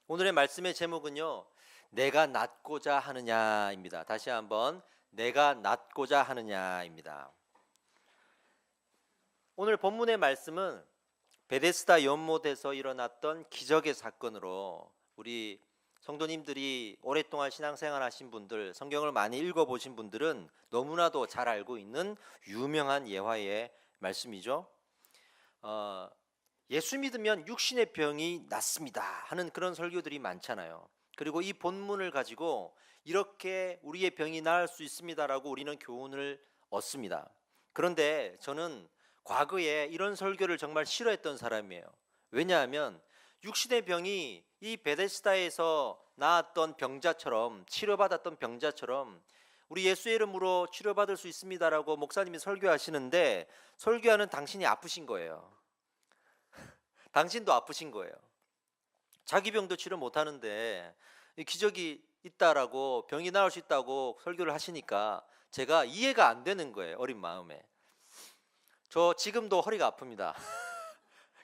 오늘의 말씀의 제목은요, 내가 낫고자 하느냐입니다. 다시 한번, 내가 낫고자 하느냐입니다. 오늘 본문의 말씀은 베데스다 연못에서 일어났던 기적의 사건으로 우리 성도님들이 오랫동안 신앙생활 하신 분들, 성경을 많이 읽어보신 분들은 너무나도 잘 알고 있는 유명한 예화의 말씀이죠. 예수 믿으면 육신의 병이 낫습니다 하는 그런 설교들이 많잖아요. 그리고 이 본문을 가지고 이렇게 우리의 병이 나을 수 있습니다라고 우리는 교훈을 얻습니다. 그런데 저는 과거에 이런 설교를 정말 싫어했던 사람이에요. 왜냐하면 육신의 병이 이 베데스다에서 나았던 병자처럼, 치료받았던 병자처럼 우리 예수의 이름으로 치료받을 수 있습니다라고 목사님이 설교하시는데, 설교하는 당신이 아프신 거예요. 당신도 아프신 거예요. 자기 병도 치료 못하는데 기적이 있다라고, 병이 나을 수 있다고 설교를 하시니까 제가 이해가 안 되는 거예요. 어린 마음에. 저 지금도 허리가 아픕니다.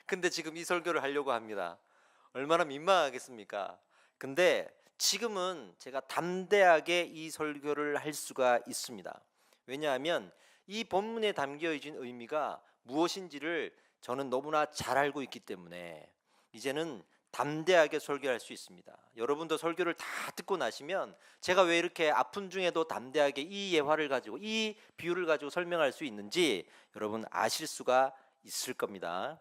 근데 지금 이 설교를 하려고 합니다. 얼마나 민망하겠습니까? 근데 지금은 제가 담대하게 이 설교를 할 수가 있습니다. 왜냐하면 이 본문에 담겨 있는 의미가 무엇인지를 저는 너무나 잘 알고 있기 때문에 이제는 담대하게 설교할 수 있습니다. 여러분도 설교를 다 듣고 나시면 제가 왜 이렇게 아픈 중에도 담대하게 이 예화를 가지고, 이 비유를 가지고 설명할 수 있는지 여러분 아실 수가 있을 겁니다.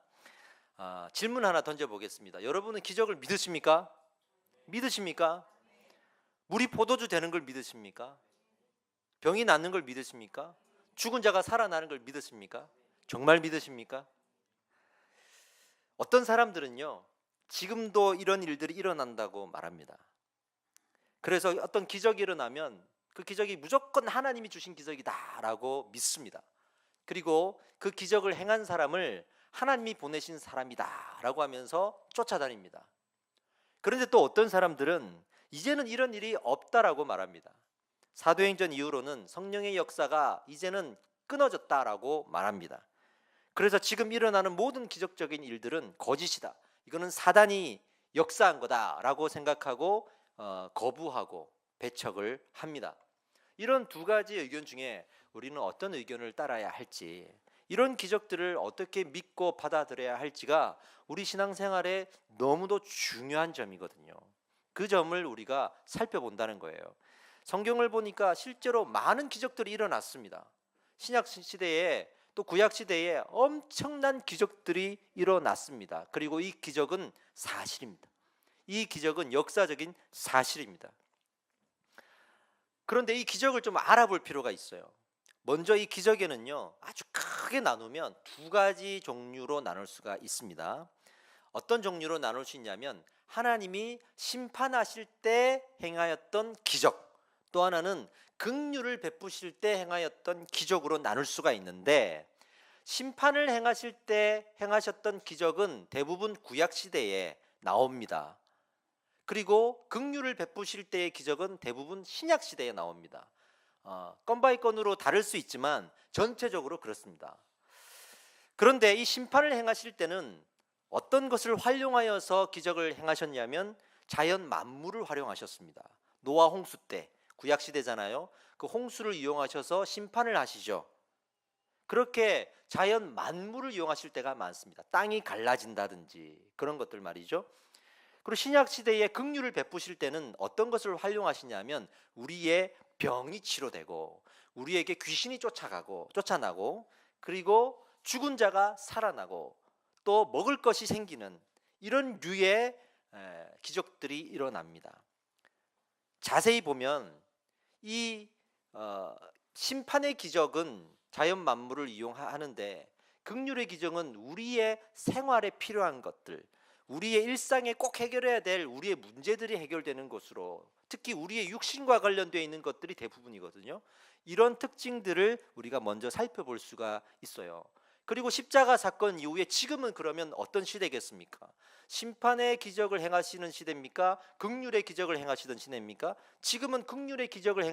질문 하나 던져보겠습니다. 여러분은 기적을 믿으십니까? 믿으십니까? 물이 포도주 되는 걸 믿으십니까? 병이 낫는 걸 믿으십니까? 죽은 자가 살아나는 걸 믿으십니까? 정말 믿으십니까? 어떤 사람들은요, 지금도 이런 일들이 일어난다고 말합니다. 그래서 어떤 기적이 일어나면 그 기적이 무조건 하나님이 주신 기적이다라고 믿습니다. 그리고 그 기적을 행한 사람을 하나님이 보내신 사람이다라고 하면서 쫓아다닙니다. 그런데 또 어떤 사람들은 이제는 이런 일이 없다라고 말합니다. 사도행전 이후로는 성령의 역사가 이제는 끊어졌다라고 말합니다. 그래서 지금 일어나는 모든 기적적인 일들은 거짓이다, 이거는 사단이 역사한 거다라고 생각하고 거부하고 배척을 합니다. 이런 두 가지 의견 중에 우리는 어떤 의견을 따라야 할지, 이런 기적들을 어떻게 믿고 받아들여야 할지가 우리 신앙생활에 너무도 중요한 점이거든요. 그 점을 우리가 살펴본다는 거예요. 성경을 보니까 실제로 많은 기적들이 일어났습니다. 신약 시대에 또 구약 시대에 엄청난 기적들이 일어났습니다. 그리고 이 기적은 사실입니다. 이 기적은 역사적인 사실입니다. 그런데 이 기적을 좀 알아볼 필요가 있어요. 먼저 이 기적에는요, 아주 크게 나누면 두 가지 종류로 나눌 수가 있습니다. 어떤 종류로 나눌 수 있냐면, 하나님이 심판하실 때 행하였던 기적, 또 하나는 긍휼을 베푸실 때 행하였던 기적으로 나눌 수가 있는데, 심판을 행하실 때 행하셨던 기적은 대부분 구약 시대에 나옵니다. 그리고 긍휼을 베푸실 때의 기적은 대부분 신약 시대에 나옵니다. 건 바이 건으로 다를 수 있지만 전체적으로 그렇습니다. 그런데 이 심판을 행하실 때는 어떤 것을 활용하여서 기적을 행하셨냐면 자연 만물을 활용하셨습니다. 노아 홍수 때, 구약 시대잖아요. 그 홍수를 이용하셔서 심판을 하시죠. 그렇게 자연 만물을 이용하실 때가 많습니다. 땅이 갈라진다든지 그런 것들 말이죠. 그리고 신약 시대에 긍휼을 베푸실 때는 어떤 것을 활용하시냐면 우리의 병이 치료되고 우리에게 귀신이 쫓아나고 그리고 죽은 자가 살아나고 또 먹을 것이 생기는 이런 류의 기적들이 일어납니다. 자세히 보면 이 심판의 기적은 자연 만물을 이용하는데, 긍휼의 기적은 우리의 생활에 필요한 것들, 우리의 일상에 꼭 해결해야 될 우리의 문제들이 해결되는 것으로, 특히 우리의 육신과 관련되어 있는 것들이 대부분이거든요. 이런 특징들을 우리가 먼저 살펴볼 수가 있어요. 그리고 십자가 사건 이후에 지금은 그러면 어떤 시대겠습니까? 심판의 기적을 행하시는 시대입니까? 긍휼의 기적을 행하시던 시대입니까? 지금은 긍휼의 기적을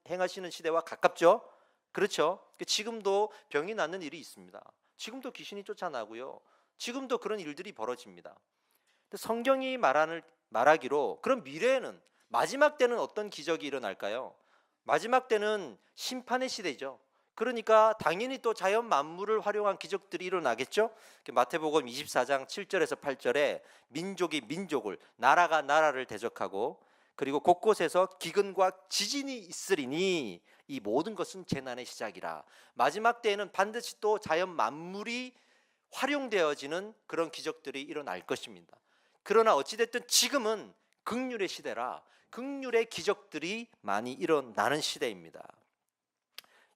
행하시는 시대와 가깝죠. 그렇죠? 지금도 병이 낫는 일이 있습니다. 지금도 귀신이 쫓아나고요. 지금도 그런 일들이 벌어집니다. 성경이 말하는 말하기로 그럼 미래에는 마지막 때는 어떤 기적이 일어날까요? 마지막 때는 심판의 시대죠. 그러니까 당연히 또 자연 만물을 활용한 기적들이 일어나겠죠. 마태복음 24장 7절에서 8절에 민족이 민족을, 나라가 나라를 대적하고 그리고 곳곳에서 기근과 지진이 있으리니 이 모든 것은 재난의 시작이라. 마지막 때에는 반드시 또 자연 만물이 활용되어지는 그런 기적들이 일어날 것입니다. 그러나 어찌됐든 지금은 긍휼의 시대라 긍휼의 기적들이 많이 일어나는 시대입니다.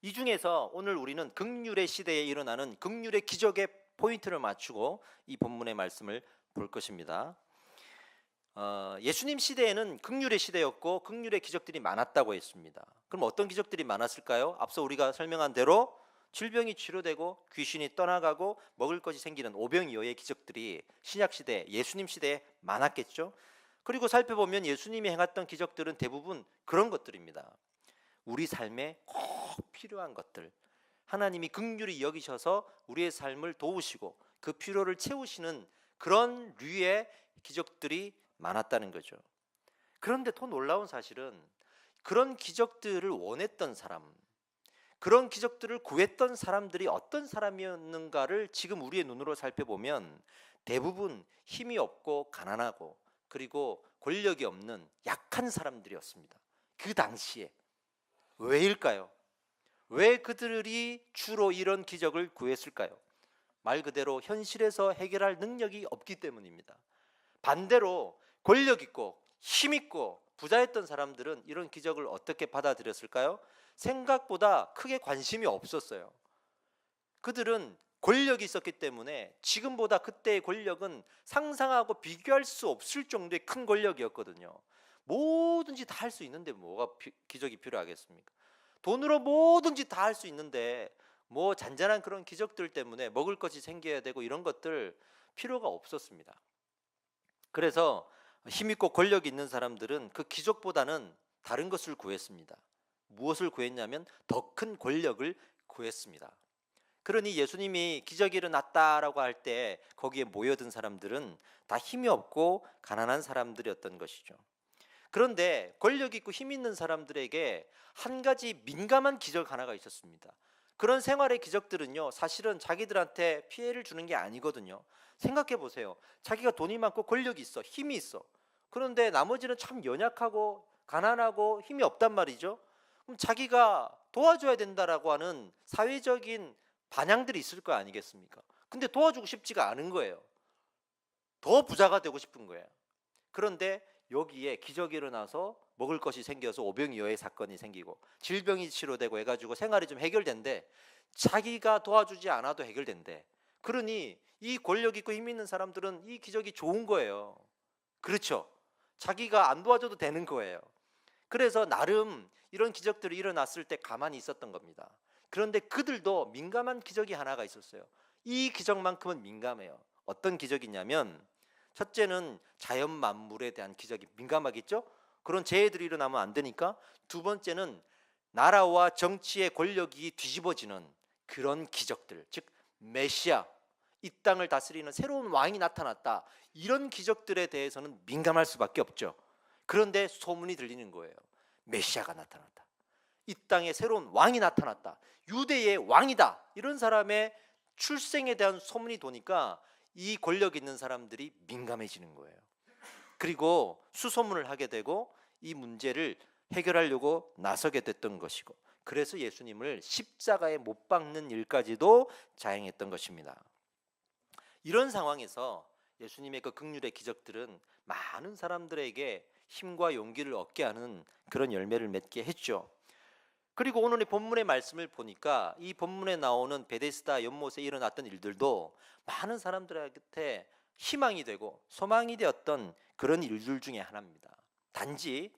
이 중에서 오늘 우리는 긍휼의 시대에 일어나는 긍휼의 기적의 포인트를 맞추고 이 본문의 말씀을 볼 것입니다. 예수님 시대에는 긍휼의 시대였고 긍휼의 기적들이 많았다고 했습니다. 그럼 어떤 기적들이 많았을까요? 앞서 우리가 설명한 대로 질병이 치료되고 귀신이 떠나가고 먹을 것이 생기는 오병이어의 기적들이 신약 시대, 예수님 시대에 많았겠죠. 그리고 살펴보면 예수님이 행했던 기적들은 대부분 그런 것들입니다. 우리 삶에 꼭 필요한 것들, 하나님이 긍휼히 여기셔서 우리의 삶을 도우시고 그 필요를 채우시는 그런 류의 기적들이 많았다는 거죠. 그런데 더 놀라운 사실은 그런 기적들을 원했던 사람, 그런 기적들을 구했던 사람들이 어떤 사람이었는가를 지금 우리의 눈으로 살펴보면 대부분 힘이 없고 가난하고 그리고 권력이 없는 약한 사람들이었습니다. 그 당시에. 왜일까요? 왜 그들이 주로 이런 기적을 구했을까요? 말 그대로 현실에서 해결할 능력이 없기 때문입니다. 반대로 권력 있고 힘 있고 부자였던 사람들은 이런 기적을 어떻게 받아들였을까요? 생각보다 크게 관심이 없었어요. 그들은 권력이 있었기 때문에 지금보다 그때의 권력은 상상하고 비교할 수 없을 정도의 큰 권력이었거든요. 뭐든지 다 할 수 있는데 뭐가 기적이 필요하겠습니까? 돈으로 뭐든지 다 할 수 있는데 뭐 잔잔한 그런 기적들 때문에 먹을 것이 생겨야 되고 이런 것들 필요가 없었습니다. 그래서 힘있고 권력이 있는 사람들은 그 기적보다는 다른 것을 구했습니다. 무엇을 구했냐면 더 큰 권력을 구했습니다. 그러니 예수님이 기적이 일어났다라고 할 때 거기에 모여든 사람들은 다 힘이 없고 가난한 사람들이었던 것이죠. 그런데 권력 있고 힘 있는 사람들에게 한 가지 민감한 기적 하나가 있었습니다. 그런 생활의 기적들은요, 사실은 자기들한테 피해를 주는 게 아니거든요. 생각해 보세요. 자기가 돈이 많고 권력이 있어, 힘이 있어. 그런데 나머지는 참 연약하고 가난하고 힘이 없단 말이죠. 그럼 자기가 도와줘야 된다라고 하는 사회적인 반향들이 있을 거 아니겠습니까? 근데 도와주고 싶지가 않은 거예요. 더 부자가 되고 싶은 거예요. 그런데 여기에 기적이 일어나서 먹을 것이 생겨서 오병이어의 사건이 생기고 질병이 치료되고 해가지고 생활이 좀 해결된대. 자기가 도와주지 않아도 해결된대. 그러니 이 권력 있고 힘 있는 사람들은 이 기적이 좋은 거예요. 그렇죠? 자기가 안 도와줘도 되는 거예요. 그래서 나름 이런 기적들이 일어났을 때 가만히 있었던 겁니다. 그런데 그들도 민감한 기적이 하나가 있었어요. 이 기적만큼은 민감해요. 어떤 기적이냐면 첫째는 자연 만물에 대한 기적이 민감하겠죠. 그런 재해들이 일어나면 안 되니까. 두 번째는 나라와 정치의 권력이 뒤집어지는 그런 기적들, 즉 메시아, 이 땅을 다스리는 새로운 왕이 나타났다. 이런 기적들에 대해서는 민감할 수밖에 없죠. 그런데 소문이 들리는 거예요. 메시아가 나타났다. 이 땅에 새로운 왕이 나타났다. 유대의 왕이다. 이런 사람의 출생에 대한 소문이 도니까 이 권력 있는 사람들이 민감해지는 거예요. 그리고 수소문을 하게 되고 이 문제를 해결하려고 나서게 됐던 것이고, 그래서 예수님을 십자가에 못 박는 일까지도 자행했던 것입니다. 이런 상황에서 예수님의 그 긍휼의 기적들은 많은 사람들에게 힘과 용기를 얻게 하는 그런 열매를 맺게 했죠. 그리고 오늘의 본문의 말씀을 보니까 이 본문에 나오는 베데스다 연못에 일어났던 일들도 많은 사람들한테 희망이 되고 소망이 되었던 그런 일들 중에 하나입니다. 단지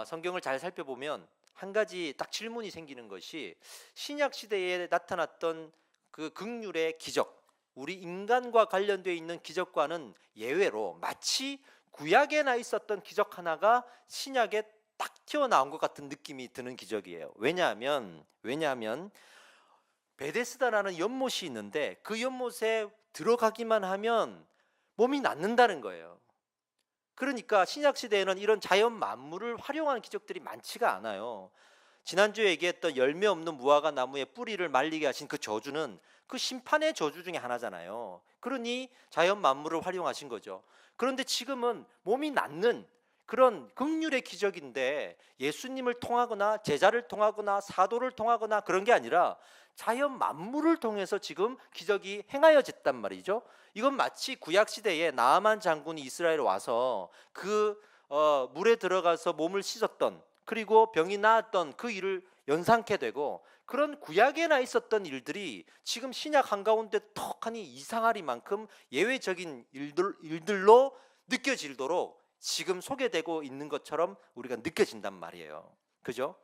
성경을 잘 살펴보면 한 가지 딱 질문이 생기는 것이, 신약 시대에 나타났던 그 긍휼의 기적, 우리 인간과 관련되어 있는 기적과는 예외로 마치 구약에나 있었던 기적 하나가 신약에 딱 튀어나온 것 같은 느낌이 드는 기적이에요. 왜냐하면 베데스다라는 연못이 있는데 그 연못에 들어가기만 하면 몸이 낫는다는 거예요. 그러니까 신약 시대에는 이런 자연 만물을 활용하는 기적들이 많지가 않아요. 지난주에 얘기했던 열매 없는 무화과 나무의 뿌리를 말리게 하신 그 저주는 그 심판의 저주 중에 하나잖아요. 그러니 자연 만물을 활용하신 거죠. 그런데 지금은 몸이 낫는 그런 긍휼의 기적인데 예수님을 통하거나 제자를 통하거나 사도를 통하거나 그런 게 아니라 자연 만물을 통해서 지금 기적이 행하여졌단 말이죠. 이건 마치 구약 시대에 나아만 장군이 이스라엘에 와서 그 물에 들어가서 몸을 씻었던, 그리고 병이 나았던 그 일을 연상케 되고, 그런 구약에나 있었던 일들이 지금 신약 한가운데 턱하니 이상하리만큼 예외적인 일들로 느껴지도록 지금 소개되고 있는 것처럼 우리가 느껴진단 말이에요. 그죠?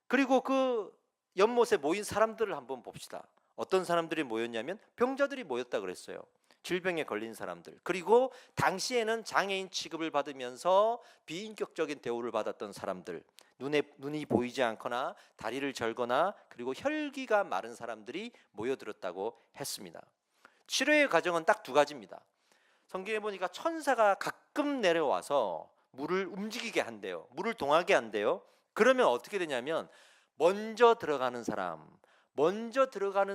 그리고 그 연못에 모인 사람들을 한번 봅시다. 어떤 사람들이 모였냐면 병자들이 모였다 그랬어요. 질병에 걸린 사람들, 그리고 당시에는 장애인 취급을 받으면서 비인격적인 대우를 받았던 사람들, 눈이 보이지 않거나 다리를 절거나 그리고 혈기가 마른 사람들이 모여들었다고 했습니다. 치료의 과정은 딱 두 가지입니다. 성경에 보니까 천사가 가끔 내려와서 물을 움직이게 한대요. 물을 동하게 한대요. 그러면 어떻게 되냐면 먼저 들어가는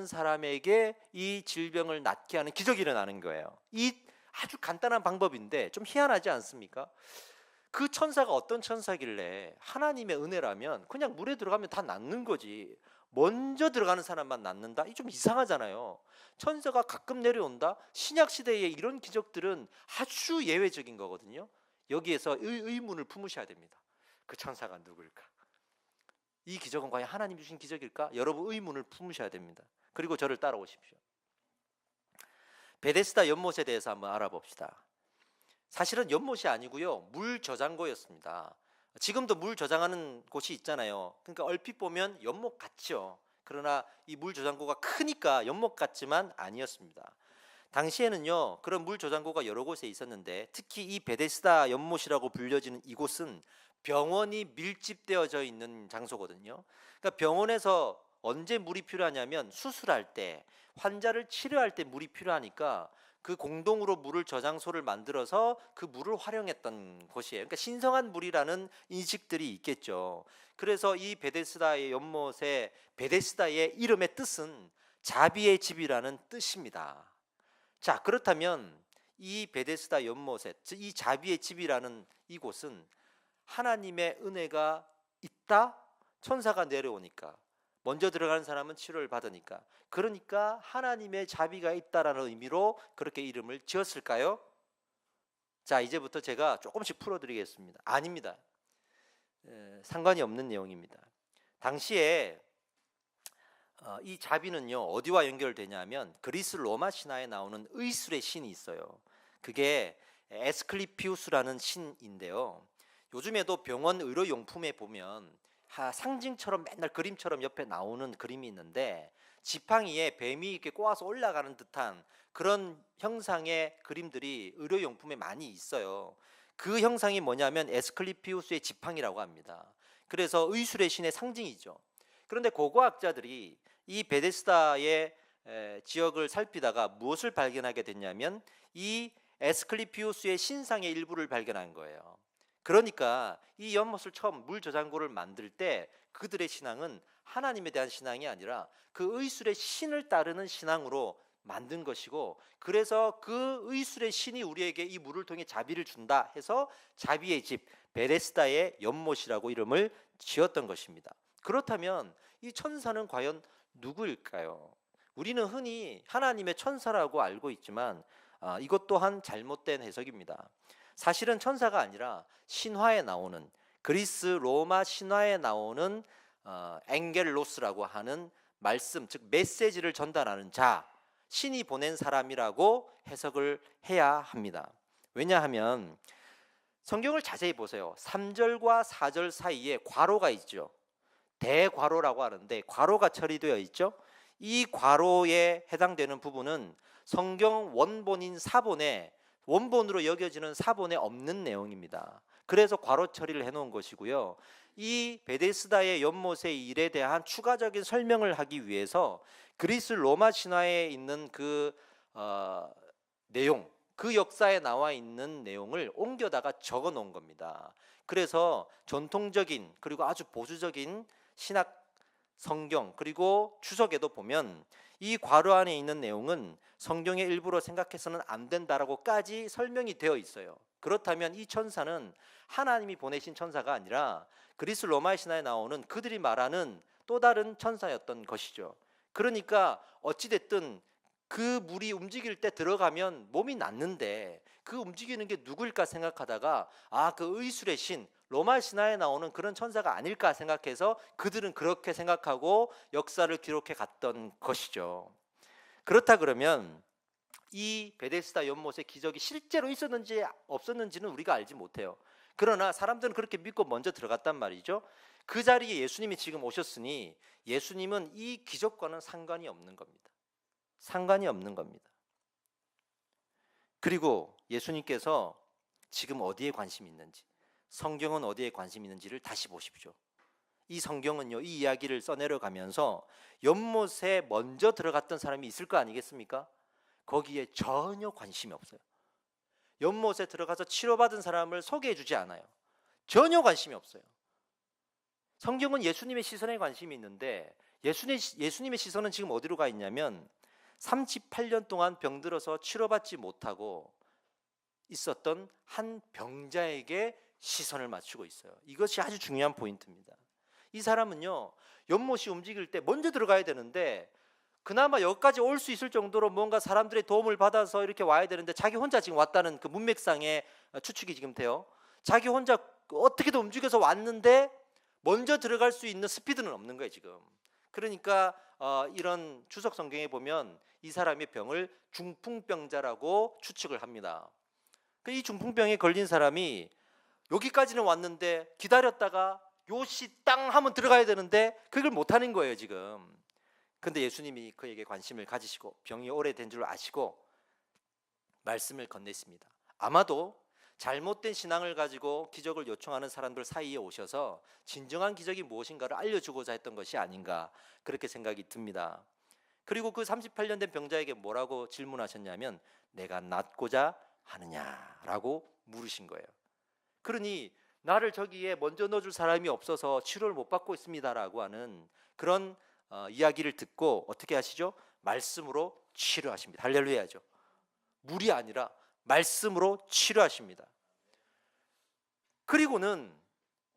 사람에게 이 질병을 낫게 하는 기적이 일어나는 거예요. 이 아주 간단한 방법인데 좀 희한하지 않습니까? 그 천사가 어떤 천사길래, 하나님의 은혜라면 그냥 물에 들어가면 다 낫는 거지, 먼저 들어가는 사람만 낫는다? 이 좀 이상하잖아요. 천사가 가끔 내려온다? 신약 시대에 이런 기적들은 아주 예외적인 거거든요. 여기에서 의문을 품으셔야 됩니다. 그 천사가 누굴까? 이 기적은 과연 하나님 주신 기적일까? 여러분 의문을 품으셔야 됩니다. 그리고 저를 따라오십시오. 베데스다 연못에 대해서 한번 알아봅시다. 사실은 연못이 아니고요, 물 저장고였습니다. 지금도 물 저장하는 곳이 있잖아요. 그러니까 얼핏 보면 연못 같죠. 그러나 이 물 저장고가 크니까 연못 같지만 아니었습니다. 당시에는요, 그런 물 저장고가 여러 곳에 있었는데 특히 이 베데스다 연못이라고 불려지는 이곳은 병원이 밀집되어져 있는 장소거든요. 그러니까 병원에서 언제 물이 필요하냐면 수술할 때, 환자를 치료할 때 물이 필요하니까 그 공동으로 물을 저장소를 만들어서 그 물을 활용했던 곳이에요. 그러니까 신성한 물이라는 인식들이 있겠죠. 그래서 이 베데스다의 연못의 베데스다의 이름의 뜻은 자비의 집이라는 뜻입니다. 자, 그렇다면 이 베데스다 연못에, 이 자비의 집이라는 이곳은 하나님의 은혜가 있다? 천사가 내려오니까, 먼저 들어가는 사람은 치료를 받으니까, 그러니까 하나님의 자비가 있다라는 의미로 그렇게 이름을 지었을까요? 자, 이제부터 제가 조금씩 풀어드리겠습니다. 아닙니다. 상관이 없는 내용입니다. 당시에 이 자비는요, 어디와 연결되냐면 그리스 로마 신화에 나오는 의술의 신이 있어요. 그게 에스클리피우스라는 신인데요, 요즘에도 병원 의료용품에 보면 상징처럼 맨날 그림처럼 옆에 나오는 그림이 있는데, 지팡이에 뱀이 이렇게 꼬아서 올라가는 듯한 그런 형상의 그림들이 의료용품에 많이 있어요. 그 형상이 뭐냐면 에스클리피우스의 지팡이라고 합니다. 그래서 의술의 신의 상징이죠. 그런데 고고학자들이 이 베데스다의 지역을 살피다가 무엇을 발견하게 됐냐면 이 에스클리피우스의 신상의 일부를 발견한 거예요. 그러니까 이 연못을 처음 물 저장고를 만들 때 그들의 신앙은 하나님에 대한 신앙이 아니라 그 의술의 신을 따르는 신앙으로 만든 것이고, 그래서 그 의술의 신이 우리에게 이 물을 통해 자비를 준다 해서 자비의 집 베데스다의 연못이라고 이름을 지었던 것입니다. 그렇다면 이 천사는 과연 누구일까요? 우리는 흔히 하나님의 천사라고 알고 있지만 이것 또한 잘못된 해석입니다. 사실은 천사가 아니라 신화에 나오는, 그리스 로마 신화에 나오는 엥겔로스라고 하는 말씀, 즉 메시지를 전달하는 자, 신이 보낸 사람이라고 해석을 해야 합니다. 왜냐하면 성경을 자세히 보세요. 3절과 4절 사이에 괄호가 있죠. 대괄호라고 하는데 괄호가 처리되어 있죠. 이 괄호에 해당되는 부분은 성경 원본인 사본에, 원본으로 여겨지는 사본에 없는 내용입니다. 그래서 괄호 처리를 해놓은 것이고요. 이 베데스다의 연못의 일에 대한 추가적인 설명을 하기 위해서 그리스 로마 신화에 있는 그 내용, 그 역사에 나와 있는 내용을 옮겨다가 적어 놓은 겁니다. 그래서 전통적인 그리고 아주 보수적인 신학 성경 그리고 추석에도 보면 이 괄호 안에 있는 내용은 성경의 일부로 생각해서는 안 된다라고까지 설명이 되어 있어요. 그렇다면 이 천사는 하나님이 보내신 천사가 아니라 그리스 로마의 신화에 나오는 그들이 말하는 또 다른 천사였던 것이죠. 그러니까 어찌됐든 그 물이 움직일 때 들어가면 몸이 낫는데 그 움직이는 게 누구일까 생각하다가 그 의술의 신 로마 신화에 나오는 그런 천사가 아닐까 생각해서 그들은 그렇게 생각하고 역사를 기록해 갔던 것이죠. 그렇다 그러면 이 베데스다 연못의 기적이 실제로 있었는지 없었는지는 우리가 알지 못해요. 그러나 사람들은 그렇게 믿고 먼저 들어갔단 말이죠. 그 자리에 예수님이 지금 오셨으니 예수님은 이 기적과는 상관이 없는 겁니다. 상관이 없는 겁니다. 그리고 예수님께서 지금 어디에 관심이 있는지, 성경은 어디에 관심이 있는지를 다시 보십시오. 이 성경은요, 이 이야기를 써내려가면서 연못에 먼저 들어갔던 사람이 있을 거 아니겠습니까? 거기에 전혀 관심이 없어요. 연못에 들어가서 치료받은 사람을 소개해 주지 않아요. 전혀 관심이 없어요. 성경은 예수님의 시선에 관심이 있는데 예수님의 시선은 지금 어디로 가 있냐면 38년 동안 병들어서 치료받지 못하고 있었던 한 병자에게 시선을 맞추고 있어요. 이것이 아주 중요한 포인트입니다. 이 사람은요, 연못이 움직일 때 먼저 들어가야 되는데 그나마 여기까지 올 수 있을 정도로 뭔가 사람들의 도움을 받아서 이렇게 와야 되는데 자기 혼자 지금 왔다는 그 문맥상의 추측이 지금 돼요. 자기 혼자 어떻게든 움직여서 왔는데 먼저 들어갈 수 있는 스피드는 없는 거예요 지금. 그러니까 이런 주석 성경에 보면 이 사람의 병을 중풍병자라고 추측을 합니다. 이 중풍병에 걸린 사람이 여기까지는 왔는데 기다렸다가 요시 땅 하면 들어가야 되는데 그걸 못하는 거예요 지금. 근데 예수님이 그에게 관심을 가지시고 병이 오래된 줄 아시고 말씀을 건넸습니다. 아마도 잘못된 신앙을 가지고 기적을 요청하는 사람들 사이에 오셔서 진정한 기적이 무엇인가를 알려주고자 했던 것이 아닌가 그렇게 생각이 듭니다. 그리고 그 38년 된 병자에게 뭐라고 질문하셨냐면 내가 낫고자 하느냐라고 물으신 거예요. 그러니 나를 저기에 먼저 넣어줄 사람이 없어서 치료를 못 받고 있습니다라고 하는 그런 이야기를 듣고 어떻게 하시죠? 말씀으로 치료하십니다. 할렐루야죠. 물이 아니라 말씀으로 치료하십니다. 그리고는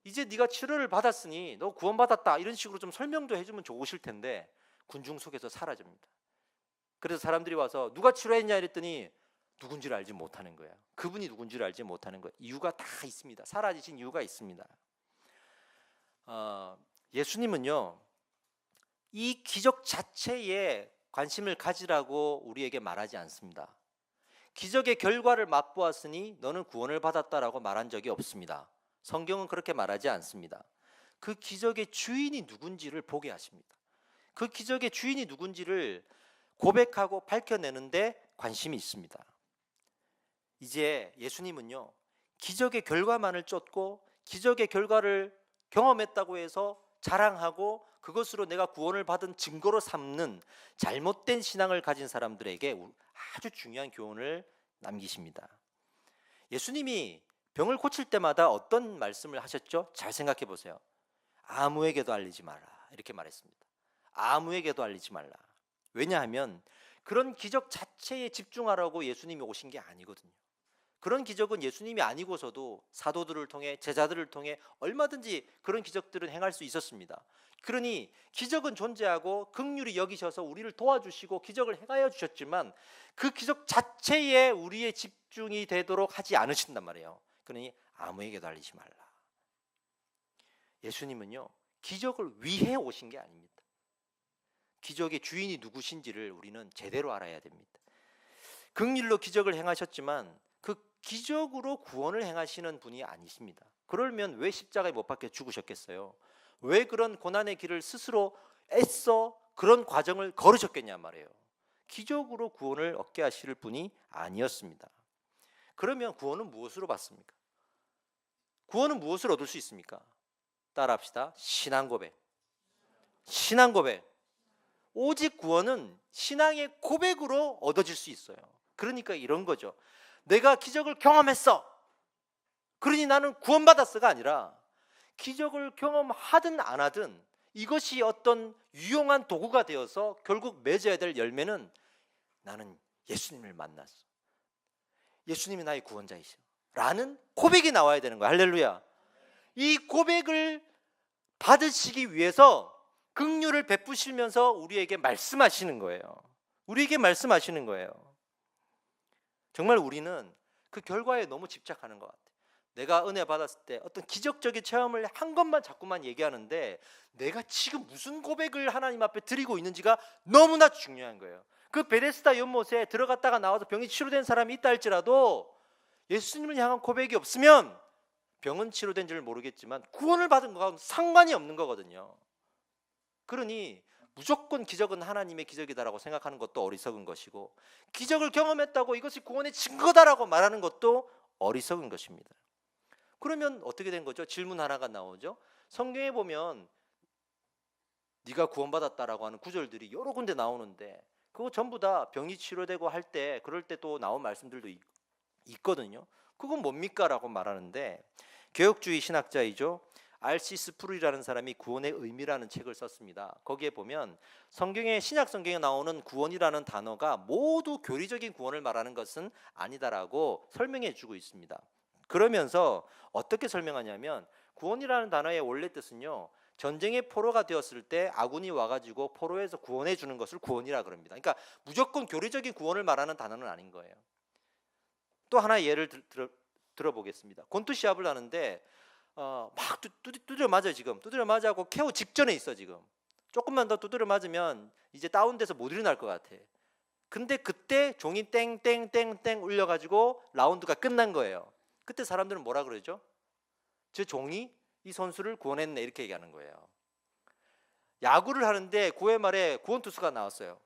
이제 네가 치료를 받았으니 너 구원받았다 이런 식으로 좀 설명도 해주면 좋으실 텐데 군중 속에서 사라집니다. 그래서 사람들이 와서 누가 치료했냐 이랬더니 누군지를 알지 못하는 거예요. 그분이 누군지를 알지 못하는 거예요. 이유가 다 있습니다. 사라지신 이유가 있습니다. 예수님은요 이 기적 자체에 관심을 가지라고 우리에게 말하지 않습니다. 기적의 결과를 맛보았으니 너는 구원을 받았다라고 말한 적이 없습니다. 성경은 그렇게 말하지 않습니다. 그 기적의 주인이 누군지를 보게 하십니다. 그 기적의 주인이 누군지를 고백하고 밝혀내는데 관심이 있습니다. 이제 예수님은요 기적의 결과만을 쫓고 기적의 결과를 경험했다고 해서 자랑하고 그것으로 내가 구원을 받은 증거로 삼는 잘못된 신앙을 가진 사람들에게 아주 중요한 교훈을 남기십니다. 예수님이 병을 고칠 때마다 어떤 말씀을 하셨죠? 잘 생각해 보세요. 아무에게도 알리지 마라 이렇게 말했습니다. 아무에게도 알리지 말라. 왜냐하면 그런 기적 자체에 집중하라고 예수님이 오신 게 아니거든요. 그런 기적은 예수님이 아니고서도 사도들을 통해 제자들을 통해 얼마든지 그런 기적들은 행할 수 있었습니다. 그러니 기적은 존재하고 긍휼히 여기셔서 우리를 도와주시고 기적을 행하여 주셨지만 그 기적 자체에 우리의 집중이 되도록 하지 않으신단 말이에요. 그러니 아무에게도 알리지 말라. 예수님은요 기적을 위해 오신 게 아닙니다. 기적의 주인이 누구신지를 우리는 제대로 알아야 됩니다. 긍휼로 기적을 행하셨지만 그 기적으로 구원을 행하시는 분이 아니십니다. 그러면 왜 십자가에 못 박혀 죽으셨겠어요? 왜 그런 고난의 길을 스스로 애써 그런 과정을 걸으셨겠냐 말이에요. 기적으로 구원을 얻게 하실 분이 아니었습니다. 그러면 구원은 무엇으로 받습니까? 구원은 무엇을 얻을 수 있습니까? 따라합시다. 신앙 고백. 신앙 고백. 오직 구원은 신앙의 고백으로 얻어질 수 있어요. 그러니까 이런 거죠. 내가 기적을 경험했어, 그러니 나는 구원받았어가 아니라 기적을 경험하든 안 하든 이것이 어떤 유용한 도구가 되어서 결국 맺어야 될 열매는 나는 예수님을 만났어, 예수님이 나의 구원자이셔 라는 고백이 나와야 되는 거야. 할렐루야. 이 고백을 받으시기 위해서 긍휼을 베푸시면서 우리에게 말씀하시는 거예요. 우리에게 말씀하시는 거예요. 정말 우리는 그 결과에 너무 집착하는 것 같아요. 내가 은혜 받았을 때 어떤 기적적인 체험을 한 것만 자꾸만 얘기하는데 내가 지금 무슨 고백을 하나님 앞에 드리고 있는지가 너무나 중요한 거예요. 그 베데스다 연못에 들어갔다가 나와서 병이 치료된 사람이 있다 할지라도 예수님을 향한 고백이 없으면 병은 치료된 줄 모르겠지만 구원을 받은 것과는 상관이 없는 거거든요. 그러니 무조건 기적은 하나님의 기적이다라고 생각하는 것도 어리석은 것이고, 기적을 경험했다고 이것이 구원의 증거다라고 말하는 것도 어리석은 것입니다. 그러면 어떻게 된 거죠? 질문 하나가 나오죠. 성경에 보면 네가 구원받았다라고 하는 구절들이 여러 군데 나오는데 그거 전부 다 병이 치료되고 할 때, 그럴 때 또 나온 말씀들도 있거든요. 그건 뭡니까? 라고 말하는데, 개혁주의 신학자이죠, R.C. 스프루이라는 사람이 구원의 의미라는 책을 썼습니다. 거기에 보면 성경에, 신약 성경에 나오는 구원이라는 단어가 모두 교리적인 구원을 말하는 것은 아니다라고 설명해 주고 있습니다. 그러면서 어떻게 설명하냐면, 구원이라는 단어의 원래 뜻은요, 전쟁의 포로가 되었을 때 아군이 와가지고 포로에서 구원해 주는 것을 구원이라 그럽니다. 그러니까 무조건 교리적인 구원을 말하는 단어는 아닌 거예요. 또 하나의 예를 들어보겠습니다. 권투 시합을 하는데 막 두드려 맞아요. 지금 두드려 맞아고 KO 직전에 있어. 지금 조금만 더 두드려 맞으면 이제 다운돼서 못 일어날 것 같아. 근데 그때 종이 땡땡땡땡 울려가지고 라운드가 끝난 거예요. 그때 사람들은 뭐라 그러죠? 저 종이 이 선수를 구원했네, 이렇게 얘기하는 거예요. 야구를 하는데 9회 말에 구원투수가 나왔어요.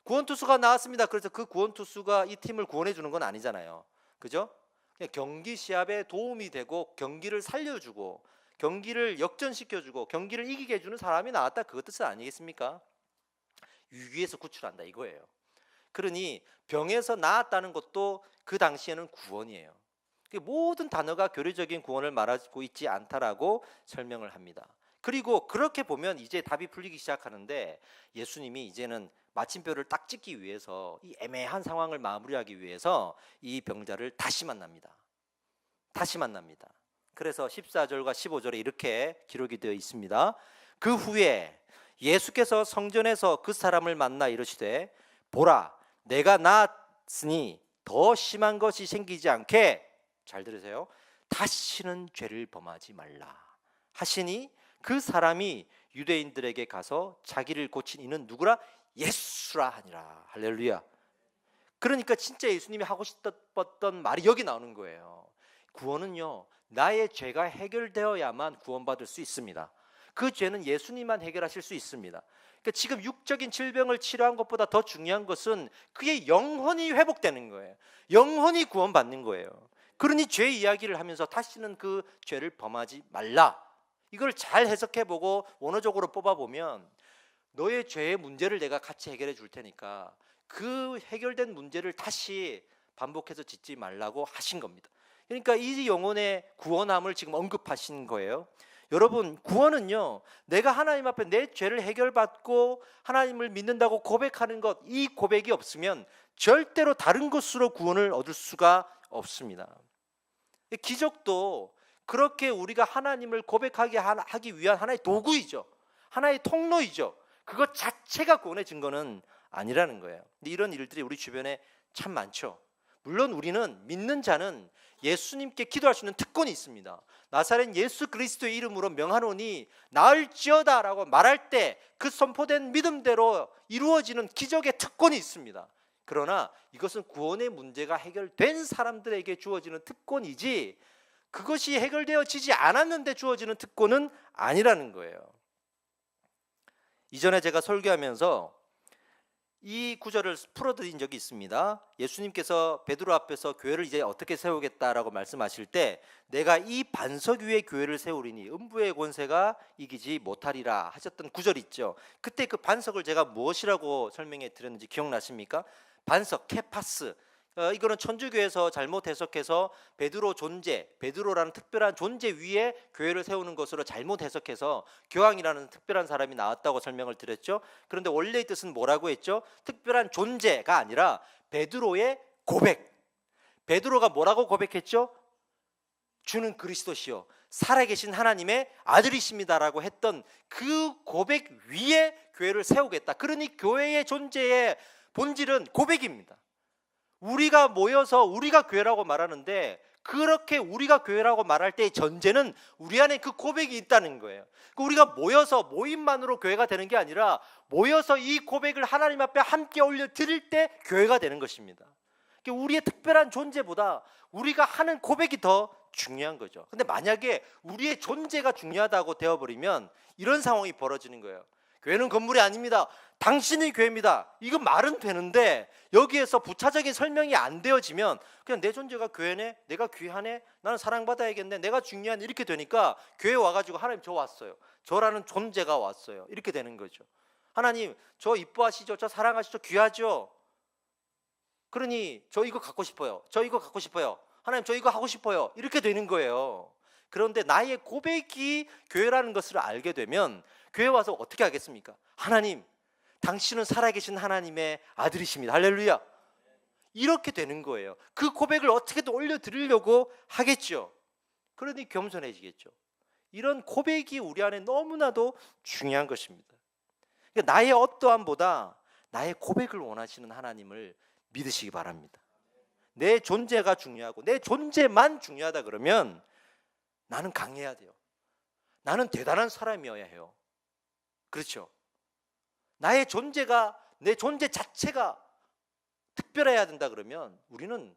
구원투수가 나왔습니다. 그래서 그 구원투수가 이 팀을 구원해 주는 건 아니잖아요. 그죠? 그냥 경기 시합에 도움이 되고 경기를 살려주고 경기를 역전시켜주고 경기를 이기게 해주는 사람이 나왔다, 그것 뜻은 아니겠습니까? 위기에서 구출한다 이거예요. 그러니 병에서 나았다는 것도 그 당시에는 구원이에요. 모든 단어가 교리적인 구원을 말하고 있지 않다라고 설명을 합니다. 그리고 그렇게 보면 이제 답이 풀리기 시작하는데, 예수님이 이제는 마침표를 딱 찍기 위해서 이 애매한 상황을 마무리하기 위해서 이 병자를 다시 만납니다. 다시 만납니다. 그래서 14절과 15절에 이렇게 기록이 되어 있습니다. 그 후에 예수께서 성전에서 그 사람을 만나 이르시되, 보라, 내가 나았으니 더 심한 것이 생기지 않게, 잘 들으세요, 다시는 죄를 범하지 말라 하시니, 그 사람이 유대인들에게 가서 자기를 고친 이는 누구라? 예수라 하니라. 할렐루야. 그러니까 진짜 예수님이 하고 싶었던 말이 여기 나오는 거예요. 구원은요, 나의 죄가 해결되어야만 구원받을 수 있습니다. 그 죄는 예수님만 해결하실 수 있습니다. 그러니까 지금 육적인 질병을 치료한 것보다 더 중요한 것은 그의 영혼이 회복되는 거예요. 영혼이 구원받는 거예요. 그러니 죄 이야기를 하면서 다시는 그 죄를 범하지 말라, 이걸 잘 해석해보고 원어적으로 뽑아보면, 너의 죄의 문제를 내가 같이 해결해 줄 테니까 그 해결된 문제를 다시 반복해서 짓지 말라고 하신 겁니다. 그러니까 이 영혼의 구원함을 지금 언급하신 거예요. 여러분, 구원은요, 내가 하나님 앞에 내 죄를 해결받고 하나님을 믿는다고 고백하는 것, 이 고백이 없으면 절대로 다른 것으로 구원을 얻을 수가 없습니다. 기적도 그렇게 우리가 하나님을 고백하게 하기 위한 하나의 도구이죠. 하나의 통로이죠. 그것 자체가 구원의 증거는 아니라는 거예요. 근데 이런 일들이 우리 주변에 참 많죠. 물론 우리는, 믿는 자는 예수님께 기도할 수 있는 특권이 있습니다. 나사렛 예수 그리스도의 이름으로 명하노니 나을지어다 라고 말할 때 그 선포된 믿음대로 이루어지는 기적의 특권이 있습니다. 그러나 이것은 구원의 문제가 해결된 사람들에게 주어지는 특권이지, 그것이 해결되어지지 않았는데 주어지는 특권은 아니라는 거예요. 이전에 제가 설교하면서 이 구절을 풀어드린 적이 있습니다. 예수님께서 베드로 앞에서 교회를 이제 어떻게 세우겠다라고 말씀하실 때, 내가 이 반석 위에 교회를 세우리니 음부의 권세가 이기지 못하리라 하셨던 구절 있죠. 그때 그 반석을 제가 무엇이라고 설명해 드렸는지 기억나십니까? 반석, 케파스, 이거는 천주교에서 잘못 해석해서 베드로 존재, 베드로라는 특별한 존재 위에 교회를 세우는 것으로 잘못 해석해서 교황이라는 특별한 사람이 나왔다고 설명을 드렸죠. 그런데 원래의 뜻은 뭐라고 했죠? 특별한 존재가 아니라 베드로의 고백. 베드로가 뭐라고 고백했죠? 주는 그리스도시요 살아계신 하나님의 아들이십니다라고 했던 그 고백 위에 교회를 세우겠다. 그러니 교회의 존재의 본질은 고백입니다. 우리가 모여서 우리가 교회라고 말하는데, 그렇게 우리가 교회라고 말할 때의 전제는 우리 안에 그 고백이 있다는 거예요. 우리가 모여서 모임만으로 교회가 되는 게 아니라 모여서 이 고백을 하나님 앞에 함께 올려 드릴 때 교회가 되는 것입니다. 우리의 특별한 존재보다 우리가 하는 고백이 더 중요한 거죠. 근데 만약에 우리의 존재가 중요하다고 되어버리면 이런 상황이 벌어지는 거예요. 교회는 건물이 아닙니다. 당신이 교회입니다. 이거 말은 되는데 여기에서 부차적인 설명이 안 되어지면 그냥 내 존재가 교회네, 내가 귀하네, 나는 사랑받아야겠네, 내가 중요한, 이렇게 되니까 교회 와가지고 하나님 저 왔어요, 저라는 존재가 왔어요, 이렇게 되는 거죠. 하나님 저 이뻐하시죠, 저 사랑하시죠, 귀하죠. 그러니 저 이거 갖고 싶어요, 저 이거 갖고 싶어요, 하나님 저 이거 하고 싶어요, 이렇게 되는 거예요. 그런데 나의 고백이 교회라는 것을 알게 되면 교회 와서 어떻게 하겠습니까? 하나님 당신은 살아계신 하나님의 아들이십니다, 할렐루야, 이렇게 되는 거예요. 그 고백을 어떻게든 올려드리려고 하겠죠. 그러니 겸손해지겠죠. 이런 고백이 우리 안에 너무나도 중요한 것입니다. 그러니까 나의 어떠함보다 나의 고백을 원하시는 하나님을 믿으시기 바랍니다. 내 존재가 중요하고 내 존재만 중요하다 그러면 나는 강해야 돼요. 나는 대단한 사람이어야 해요. 그렇죠? 나의 존재가, 내 존재 자체가 특별해야 된다 그러면 우리는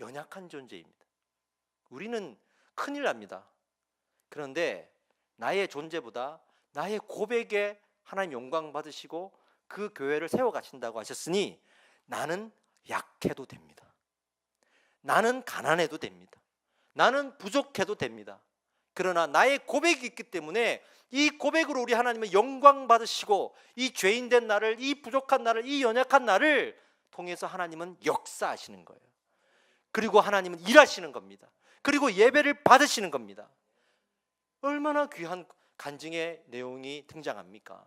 연약한 존재입니다. 우리는 큰일 납니다. 그런데 나의 존재보다 나의 고백에 하나님 영광 받으시고 그 교회를 세워 가신다고 하셨으니 나는 약해도 됩니다. 나는 가난해도 됩니다. 나는 부족해도 됩니다. 그러나 나의 고백이 있기 때문에 이 고백으로 우리 하나님은 영광 받으시고 이 죄인된 나를, 이 부족한 나를, 이 연약한 나를 통해서 하나님은 역사하시는 거예요. 그리고 하나님은 일하시는 겁니다. 그리고 예배를 받으시는 겁니다. 얼마나 귀한 간증의 내용이 등장합니까?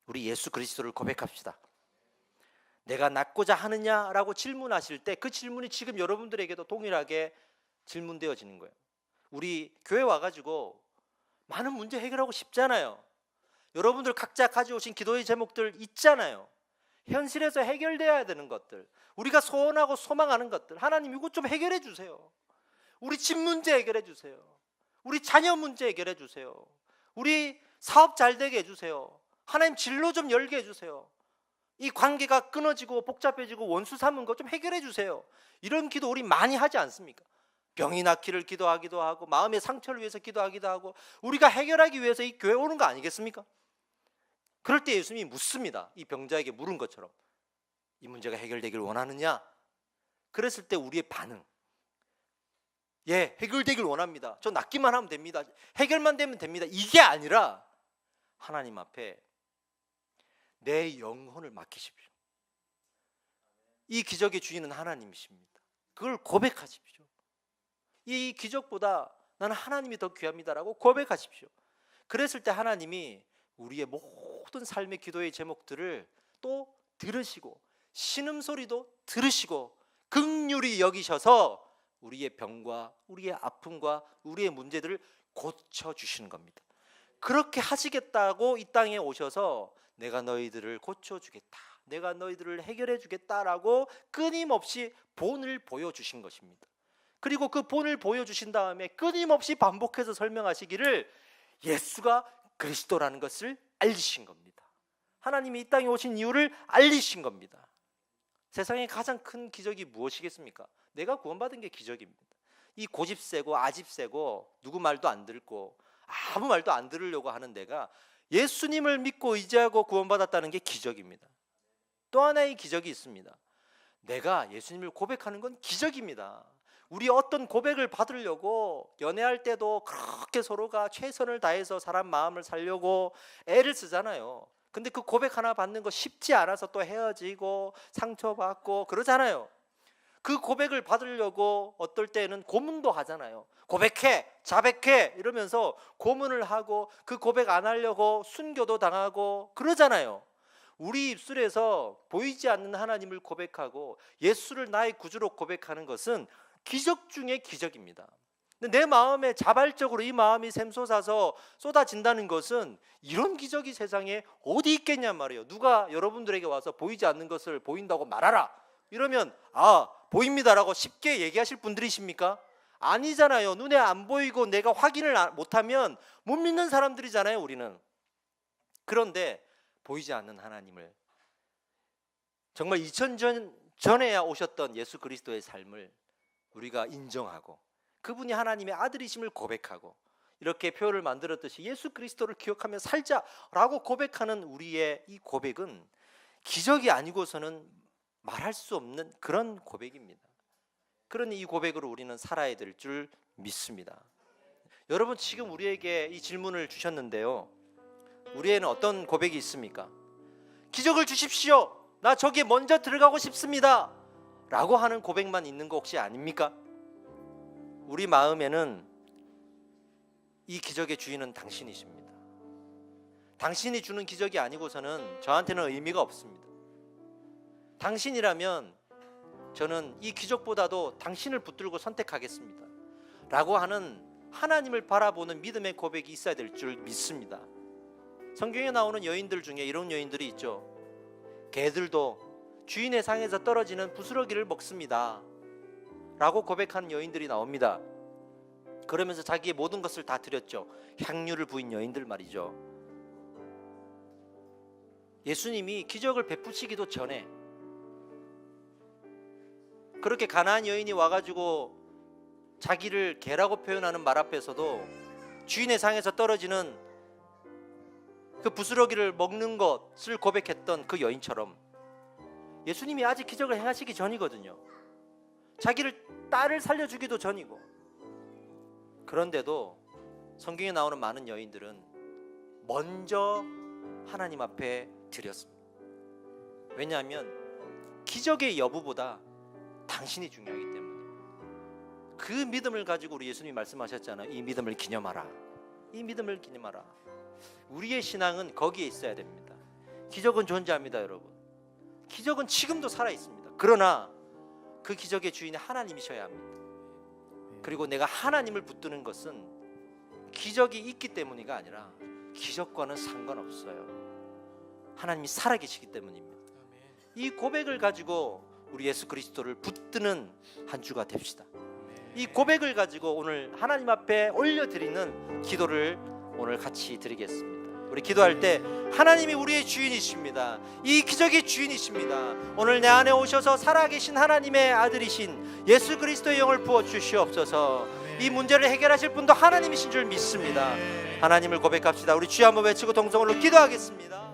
우리 예수 그리스도를 고백합시다. 내가 낫고자 하느냐라고 질문하실 때 그 질문이 지금 여러분들에게도 동일하게 질문되어지는 거예요. 우리 교회 와가지고 많은 문제 해결하고 싶잖아요. 여러분들 각자 가져오신 기도의 제목들 있잖아요. 현실에서 해결돼야 되는 것들, 우리가 소원하고 소망하는 것들, 하나님 이것 좀 해결해 주세요. 우리 집 문제 해결해 주세요. 우리 자녀 문제 해결해 주세요. 우리 사업 잘 되게 해주세요. 하나님 진로 좀 열게 해주세요. 이 관계가 끊어지고 복잡해지고 원수 삼은 거 좀 해결해 주세요. 이런 기도 우리 많이 하지 않습니까? 병이 낫기를 기도하기도 하고 마음의 상처를 위해서 기도하기도 하고 우리가 해결하기 위해서 이 교회 오는 거 아니겠습니까? 그럴 때 예수님이 묻습니다. 이 병자에게 물은 것처럼 이 문제가 해결되길 원하느냐? 그랬을 때 우리의 반응, 예, 해결되길 원합니다. 저 낫기만 하면 됩니다. 해결만 되면 됩니다. 이게 아니라 하나님 앞에 내 영혼을 맡기십시오. 이 기적의 주인은 하나님이십니다. 그걸 고백하십시오. 이 기적보다 나는 하나님이 더 귀합니다라고 고백하십시오. 그랬을 때 하나님이 우리의 모든 삶의 기도의 제목들을 또 들으시고 신음소리도 들으시고 긍휼히 여기셔서 우리의 병과 우리의 아픔과 우리의 문제들을 고쳐주시는 겁니다. 그렇게 하시겠다고 이 땅에 오셔서 내가 너희들을 고쳐주겠다, 내가 너희들을 해결해 주겠다라고 끊임없이 본을 보여주신 것입니다. 그리고 그 본을 보여주신 다음에 끊임없이 반복해서 설명하시기를 예수가 그리스도라는 것을 알리신 겁니다. 하나님이 이 땅에 오신 이유를 알리신 겁니다. 세상에 가장 큰 기적이 무엇이겠습니까? 내가 구원받은 게 기적입니다. 이 고집세고 아집세고 누구 말도 안 듣고 아무 말도 안 들으려고 하는 내가 예수님을 믿고 의지하고 구원받았다는 게 기적입니다. 또 하나의 기적이 있습니다. 내가 예수님을 고백하는 건 기적입니다. 우리 어떤 고백을 받으려고 연애할 때도 그렇게 서로가 최선을 다해서 사람 마음을 살려고 애를 쓰잖아요. 근데 그 고백 하나 받는 거 쉽지 않아서 또 헤어지고 상처받고 그러잖아요. 그 고백을 받으려고 어떨 때는 고문도 하잖아요. 고백해, 자백해 이러면서 고문을 하고 그 고백 안 하려고 순교도 당하고 그러잖아요. 우리 입술에서 보이지 않는 하나님을 고백하고 예수를 나의 구주로 고백하는 것은 기적 중의 기적입니다. 근데 내 마음에 자발적으로 이 마음이 샘솟아서 쏟아진다는 것은 이런 기적이 세상에 어디 있겠냔 말이에요. 누가 여러분들에게 와서 보이지 않는 것을 보인다고 말하라 이러면 보입니다라고 쉽게 얘기하실 분들이십니까? 아니잖아요. 눈에 안 보이고 내가 확인을 못하면 못 믿는 사람들이잖아요, 우리는. 그런데 보이지 않는 하나님을, 정말 2000년 전에야 오셨던 예수 그리스도의 삶을 우리가 인정하고 그분이 하나님의 아들이심을 고백하고 이렇게 표현을 만들었듯이 예수 그리스도를 기억하며 살자라고 고백하는 우리의 이 고백은 기적이 아니고서는 말할 수 없는 그런 고백입니다. 그러니 이 고백으로 우리는 살아야 될 줄 믿습니다. 여러분, 지금 우리에게 이 질문을 주셨는데요, 우리에는 어떤 고백이 있습니까? 기적을 주십시오, 나 저기에 먼저 들어가고 싶습니다 라고 하는 고백만 있는 거 혹시 아닙니까? 우리 마음에는 이 기적의 주인은 당신이십니다. 당신이 주는 기적이 아니고서는 저한테는 의미가 없습니다. 당신이라면 저는 이 기적보다도 당신을 붙들고 선택하겠습니다 라고 하는 하나님을 바라보는 믿음의 고백이 있어야 될 줄 믿습니다. 성경에 나오는 여인들 중에 이런 여인들이 있죠. 개들도 주인의 상에서 떨어지는 부스러기를 먹습니다 라고 고백하는 여인들이 나옵니다. 그러면서 자기의 모든 것을 다 드렸죠. 향유를 부인 여인들 말이죠. 예수님이 기적을 베푸시기도 전에 그렇게 가나안 여인이 와가지고 자기를 개라고 표현하는 말 앞에서도 주인의 상에서 떨어지는 그 부스러기를 먹는 것을 고백했던 그 여인처럼 예수님이 아직 기적을 행하시기 전이거든요. 자기를 딸을 살려주기도 전이고, 그런데도 성경에 나오는 많은 여인들은 먼저 하나님 앞에 드렸습니다. 왜냐하면 기적의 여부보다 당신이 중요하기 때문에. 그 믿음을 가지고 우리 예수님이 말씀하셨잖아요. 이 믿음을 기념하라. 이 믿음을 기념하라. 우리의 신앙은 거기에 있어야 됩니다. 기적은 존재합니다, 여러분. 기적은 지금도 살아 있습니다. 그러나 그 기적의 주인이 하나님이셔야 합니다. 그리고 내가 하나님을 붙드는 것은 기적이 있기 때문이가 아니라 기적과는 상관없어요. 하나님이 살아계시기 때문입니다. 이 고백을 가지고 우리 예수 그리스도를 붙드는 한 주가 됩시다. 이 고백을 가지고 오늘 하나님 앞에 올려드리는 기도를 오늘 같이 드리겠습니다. 우리 기도할 때 하나님이 우리의 주인이십니다. 이 기적의 주인이십니다. 오늘 내 안에 오셔서 살아계신 하나님의 아들이신 예수 그리스도의 영을 부어 주시옵소서. 이 문제를 해결하실 분도 하나님이신 줄 믿습니다. 하나님을 고백합시다. 우리 주여 한번 외치고 동성으로 기도하겠습니다.